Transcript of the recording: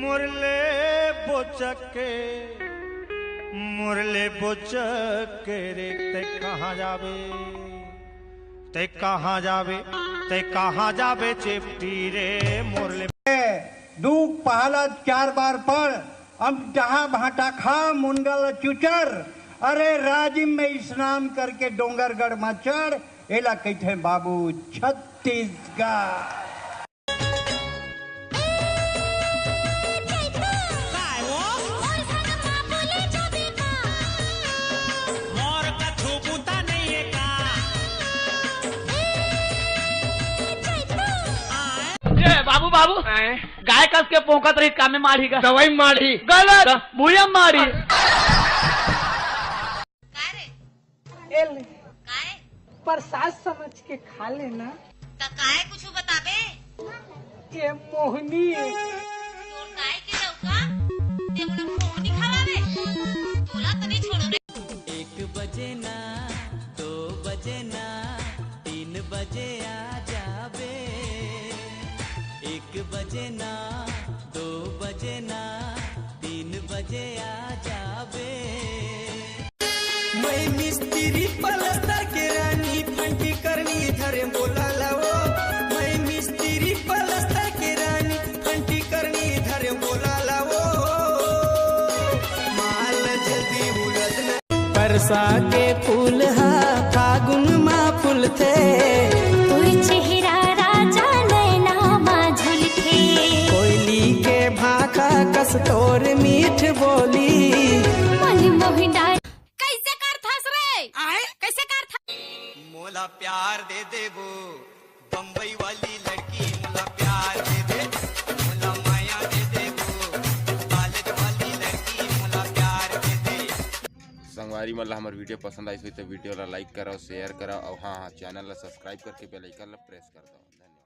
मुरले बोचके रे ते कहाँ जावे, ते कहाँ जावे, ते कहाँ जावे चिपटी रे मुरले। दूध पहला 4 बार पढ़, अब जहाँ भाटा खा मुंडल चुचर। अरे राजिम में स्नान करके डोंगरगढ़ में चढ़, एला कहते बाबू छत्तीसगढ़। बाबू बाबू गाय कस के पोंकत रही काम में मारी का दवाई मारी गलत भूया मारी प्रसाद समझ के खा लेना। काहे कुछ बताबे? ये मोहनी तोर काहे के लौका ते मोला मोहनी खवावे तोला तनी छोड़ो रे। 1 बजे ना 2 बजे ना 3 बजे आ जाबे। 1 बजे ना 2 बजे ना 3 बजे आ जाबे। मैं मिस्त्री पलस्तर के रानी फंटी करनी धरे बोला लाओ। मैं मिस्त्री पलस्तर के रानी फंटी करनी धरे बोला लाओ। माल जल्दी उड़द न परसा के फूल हा फागुन मा फूल थे। कोई चेहरा राजा नैना माझुल थे। कोयली के भाखा कस तोर मीठ बोली। मन मोहिना कैसे कर थस रे आए कैसे कर था। मोला प्यार दे दे वो बम्बई वाली लड़की। मोला प्यार दे दे, मोला माया दे दे वो कॉलेज वाली लड़की। मोला प्यार दे दे। संगवारी मतलब हमारे वीडियो पसंद आई तो वीडियो ला लाइक करो, शेयर करो और हाँ चैनल ला सब्सक्राइब करके बेल आइकन ला प्रेस कर दो। धन्यवाद।